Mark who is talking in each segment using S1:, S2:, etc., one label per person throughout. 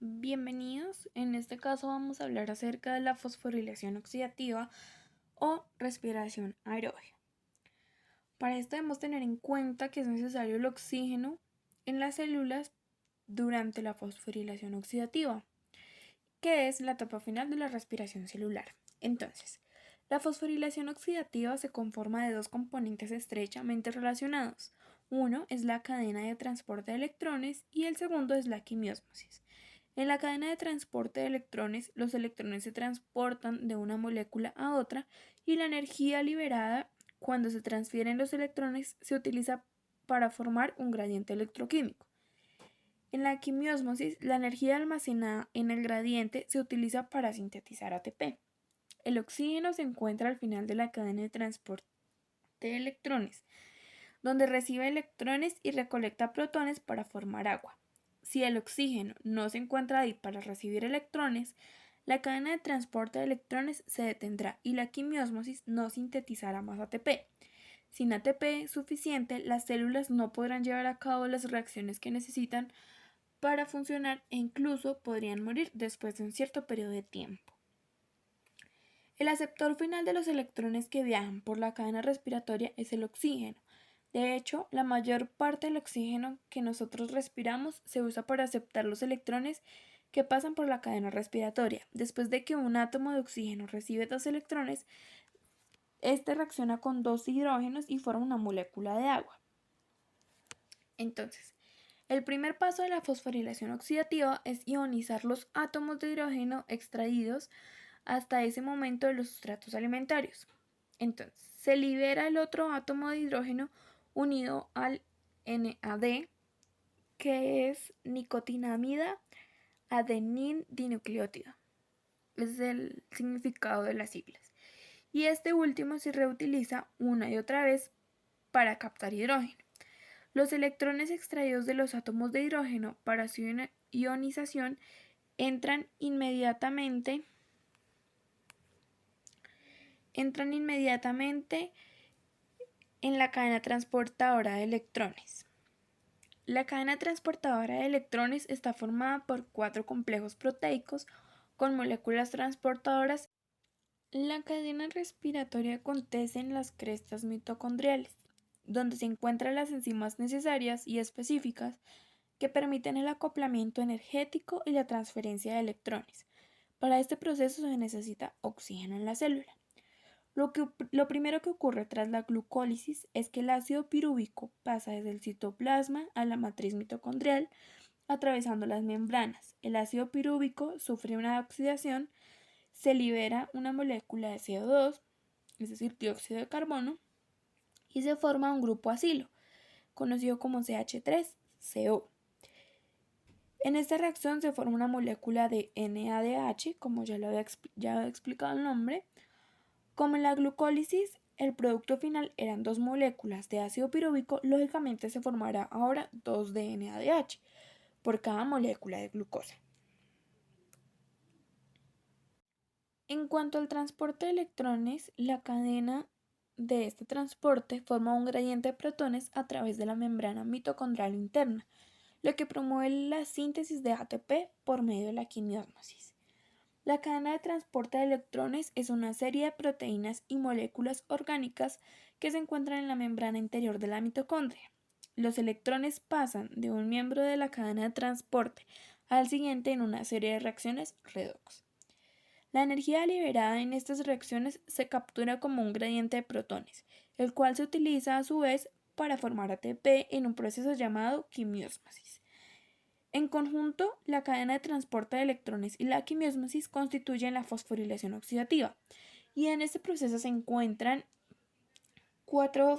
S1: Bienvenidos, en este caso vamos a hablar acerca de la fosforilación oxidativa o respiración aeróbica. Para esto debemos tener en cuenta que es necesario el oxígeno en las células durante la fosforilación oxidativa, que es la etapa final de la respiración celular. Entonces, la fosforilación oxidativa se conforma de dos componentes estrechamente relacionados. Uno es la cadena de transporte de electrones y el segundo es la quimiósmosis. En la cadena de transporte de electrones, los electrones se transportan de una molécula a otra y la energía liberada cuando se transfieren los electrones se utiliza para formar un gradiente electroquímico. En la quimiósmosis, la energía almacenada en el gradiente se utiliza para sintetizar ATP. El oxígeno se encuentra al final de la cadena de transporte de electrones, donde recibe electrones y recolecta protones para formar agua. Si el oxígeno no se encuentra ahí para recibir electrones, la cadena de transporte de electrones se detendrá y la quimiósmosis no sintetizará más ATP. Sin ATP suficiente, las células no podrán llevar a cabo las reacciones que necesitan para funcionar e incluso podrían morir después de un cierto periodo de tiempo. El aceptor final de los electrones que viajan por la cadena respiratoria es el oxígeno. De hecho, la mayor parte del oxígeno que nosotros respiramos se usa para aceptar los electrones que pasan por la cadena respiratoria. Después de que un átomo de oxígeno recibe dos electrones, este reacciona con dos hidrógenos y forma una molécula de agua. Entonces, el primer paso de la fosforilación oxidativa es ionizar los átomos de hidrógeno extraídos hasta ese momento de los sustratos alimentarios. Entonces, se libera el otro átomo de hidrógeno unido al NAD, que es nicotinamida adenin dinucleótido. Ese es el significado de las siglas. Y este último se reutiliza una y otra vez para captar hidrógeno. Los electrones extraídos de los átomos de hidrógeno para su ionización entran inmediatamente en la cadena transportadora de electrones. La cadena transportadora de electrones está formada por cuatro complejos proteicos con moléculas transportadoras. La cadena respiratoria acontece en las crestas mitocondriales, donde se encuentran las enzimas necesarias y específicas que permiten el acoplamiento energético y la transferencia de electrones. Para este proceso se necesita oxígeno en la célula. Lo primero que ocurre tras la glucólisis es que el ácido pirúvico pasa desde el citoplasma a la matriz mitocondrial, atravesando las membranas. El ácido pirúvico sufre una oxidación, se libera una molécula de CO2, es decir, dióxido de carbono, y se forma un grupo acilo, conocido como CH3CO. En esta reacción se forma una molécula de NADH, como ya había explicado el nombre. Como en la glucólisis, el producto final eran dos moléculas de ácido pirúvico, lógicamente se formará ahora 2 de NADH por cada molécula de glucosa. En cuanto al transporte de electrones, la cadena de este transporte forma un gradiente de protones a través de la membrana mitocondrial interna, lo que promueve la síntesis de ATP por medio de la quimiósmosis. La cadena de transporte de electrones es una serie de proteínas y moléculas orgánicas que se encuentran en la membrana interior de la mitocondria. Los electrones pasan de un miembro de la cadena de transporte al siguiente en una serie de reacciones redox. La energía liberada en estas reacciones se captura como un gradiente de protones, el cual se utiliza a su vez para formar ATP en un proceso llamado quimiósmosis. En conjunto, la cadena de transporte de electrones y la quimiósmosis constituyen la fosforilación oxidativa, y en este proceso se encuentran cuatro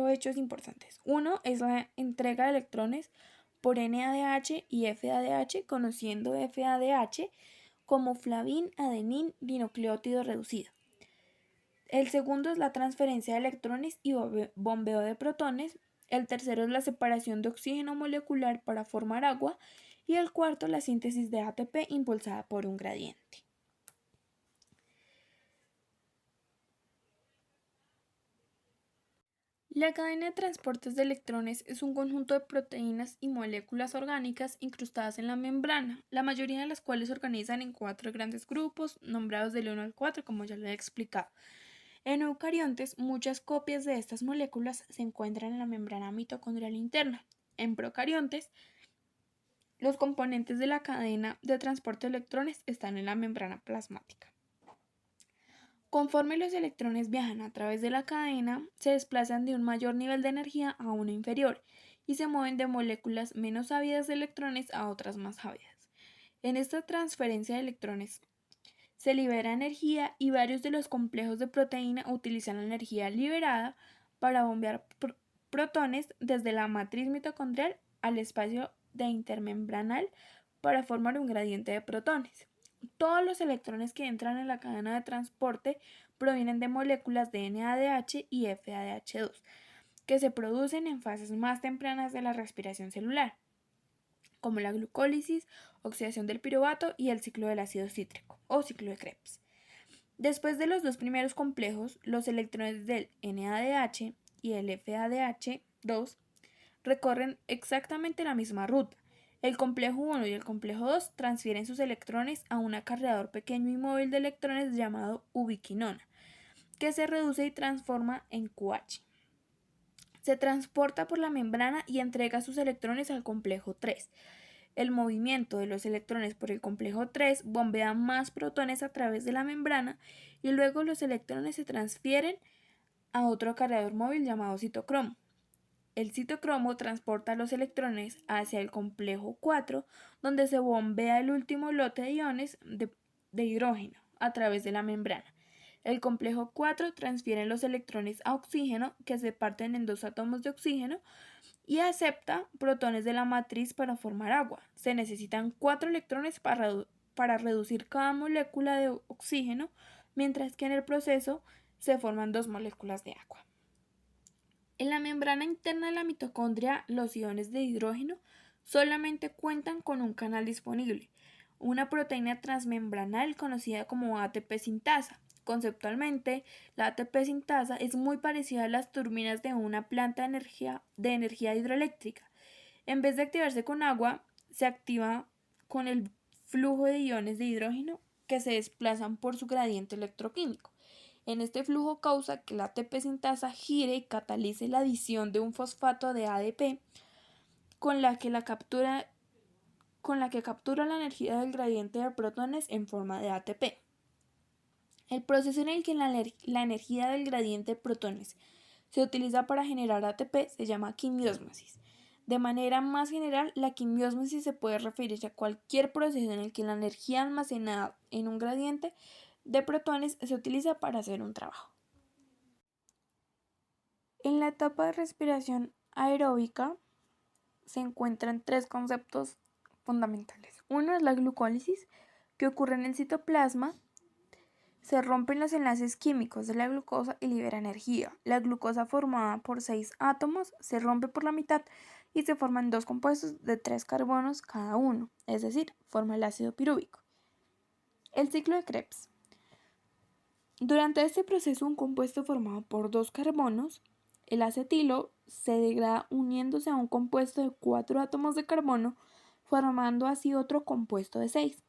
S1: hechos importantes. Uno es la entrega de electrones por NADH y FADH, conociendo FADH como flavin adenin dinucleótido reducido. El segundo es la transferencia de electrones y bombeo de protones. El tercero es la separación de oxígeno molecular para formar agua. Y el cuarto, la síntesis de ATP impulsada por un gradiente. La cadena de transportes de electrones es un conjunto de proteínas y moléculas orgánicas incrustadas en la membrana, la mayoría de las cuales se organizan en 4 grandes grupos, nombrados del 1 al 4, como ya lo he explicado. En eucariontes, muchas copias de estas moléculas se encuentran en la membrana mitocondrial interna. En procariontes, los componentes de la cadena de transporte de electrones están en la membrana plasmática. Conforme los electrones viajan a través de la cadena, se desplazan de un mayor nivel de energía a uno inferior y se mueven de moléculas menos ávidas de electrones a otras más ávidas. En esta transferencia de electrones se libera energía y varios de los complejos de proteína utilizan la energía liberada para bombear protones desde la matriz mitocondrial al espacio de intermembranal para formar un gradiente de protones. Todos los electrones que entran en la cadena de transporte provienen de moléculas de NADH y FADH2, que se producen en fases más tempranas de la respiración celular, como la glucólisis, oxidación del piruvato y el ciclo del ácido cítrico, o ciclo de Krebs. Después de los dos primeros complejos, los electrones del NADH y el FADH2 recorren exactamente la misma ruta. El complejo 1 y el complejo 2 transfieren sus electrones a un acarreador pequeño y móvil de electrones llamado ubiquinona, que se reduce y transforma en QH. Se transporta por la membrana y entrega sus electrones al complejo 3. El movimiento de los electrones por el complejo 3 bombea más protones a través de la membrana y luego los electrones se transfieren a otro acarreador móvil llamado citocromo. El citocromo transporta los electrones hacia el complejo 4, donde se bombea el último lote de iones de hidrógeno a través de la membrana. El complejo 4 transfiere los electrones a oxígeno, que se parten en 2 átomos de oxígeno, y acepta protones de la matriz para formar agua. Se necesitan 4 electrones para reducir cada molécula de oxígeno, mientras que en el proceso se forman 2 moléculas de agua. En la membrana interna de la mitocondria, los iones de hidrógeno solamente cuentan con un canal disponible, una proteína transmembranal conocida como ATP sintasa. Conceptualmente, la ATP sintasa es muy parecida a las turbinas de una planta de energía hidroeléctrica. En vez de activarse con agua, se activa con el flujo de iones de hidrógeno que se desplazan por su gradiente electroquímico. En este flujo causa que la ATP sintasa gire y catalice la adición de un fosfato de ADP con la que captura la energía del gradiente de protones en forma de ATP. El proceso en el que la energía del gradiente de protones se utiliza para generar ATP se llama quimiósmosis. De manera más general, la quimiósmosis se puede referir a cualquier proceso en el que la energía almacenada en un gradiente de protones se utiliza para hacer un trabajo. En la etapa de respiración aeróbica se encuentran 3 conceptos fundamentales. Uno es la glucólisis, que ocurre en el citoplasma. Se rompen los enlaces químicos de la glucosa y libera energía. La glucosa, formada por 6 átomos, se rompe por la mitad y se forman 2 compuestos de 3 carbonos cada uno, es decir, forma el ácido pirúvico. El ciclo de Krebs. Durante este proceso, un compuesto formado por 2 carbonos, el acetilo, se degrada uniéndose a un compuesto de 4 átomos de carbono, formando así otro compuesto de 6.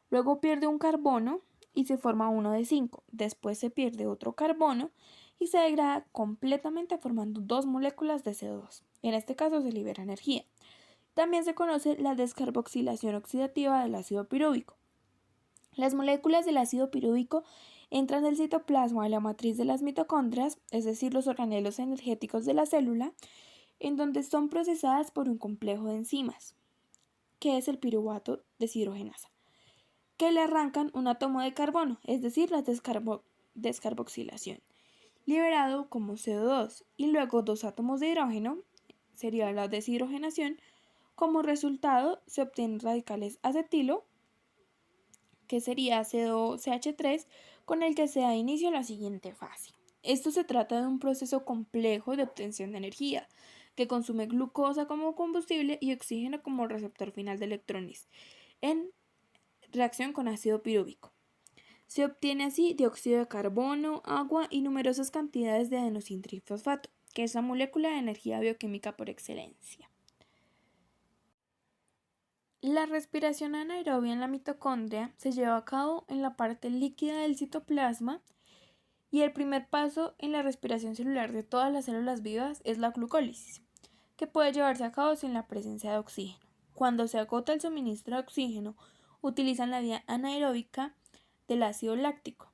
S1: Luego pierde un carbono y se forma uno de 5. Después se pierde otro carbono y se degrada completamente formando 2 moléculas de CO2. En este caso se libera energía. También se conoce la descarboxilación oxidativa del ácido pirúvico. Las moléculas del ácido pirúvico entran del citoplasma a la matriz de las mitocondrias, es decir, los organelos energéticos de la célula, en donde son procesadas por un complejo de enzimas, que es el piruvato deshidrogenasa, que le arrancan un átomo de carbono, es decir, la descarboxilación, liberado como CO2, y luego 2 átomos de hidrógeno, sería la deshidrogenación. Como resultado se obtienen radicales acetilo, que sería CH3, con el que se da inicio a la siguiente fase. Esto se trata de un proceso complejo de obtención de energía, que consume glucosa como combustible y oxígeno como receptor final de electrones, en reacción con ácido pirúvico. Se obtiene así dióxido de carbono, agua y numerosas cantidades de adenosín trifosfato. que es la molécula de energía bioquímica por excelencia. La respiración anaerobia en la mitocondria se lleva a cabo en la parte líquida del citoplasma y el primer paso en la respiración celular de todas las células vivas es la glucólisis, que puede llevarse a cabo sin la presencia de oxígeno. Cuando se agota el suministro de oxígeno, utilizan la vía anaeróbica del ácido láctico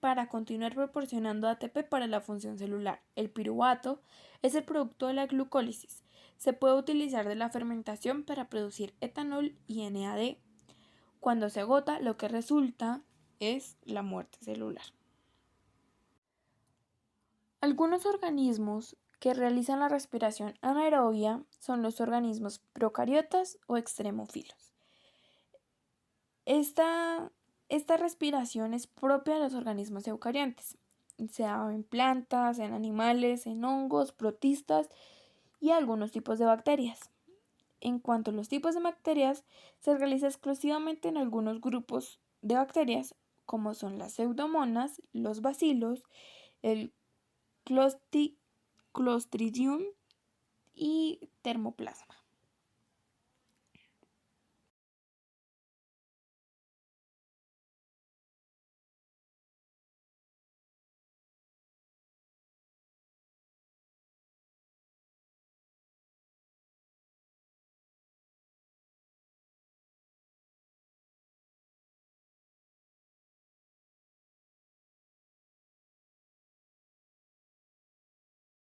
S1: para continuar proporcionando ATP para la función celular. El piruvato es el producto de la glucólisis. Se puede utilizar de la fermentación para producir etanol y NAD. Cuando se agota, lo que resulta es la muerte celular. Algunos organismos que realizan la respiración anaerobia son los organismos procariotas o extremófilos. Esta respiración es propia de los organismos eucariontes. Se da en plantas, en animales, en hongos, protistas y algunos tipos de bacterias. En cuanto a los tipos de bacterias, se realiza exclusivamente en algunos grupos de bacterias, como son las pseudomonas, los bacilos, el Clostridium y Thermoplasma.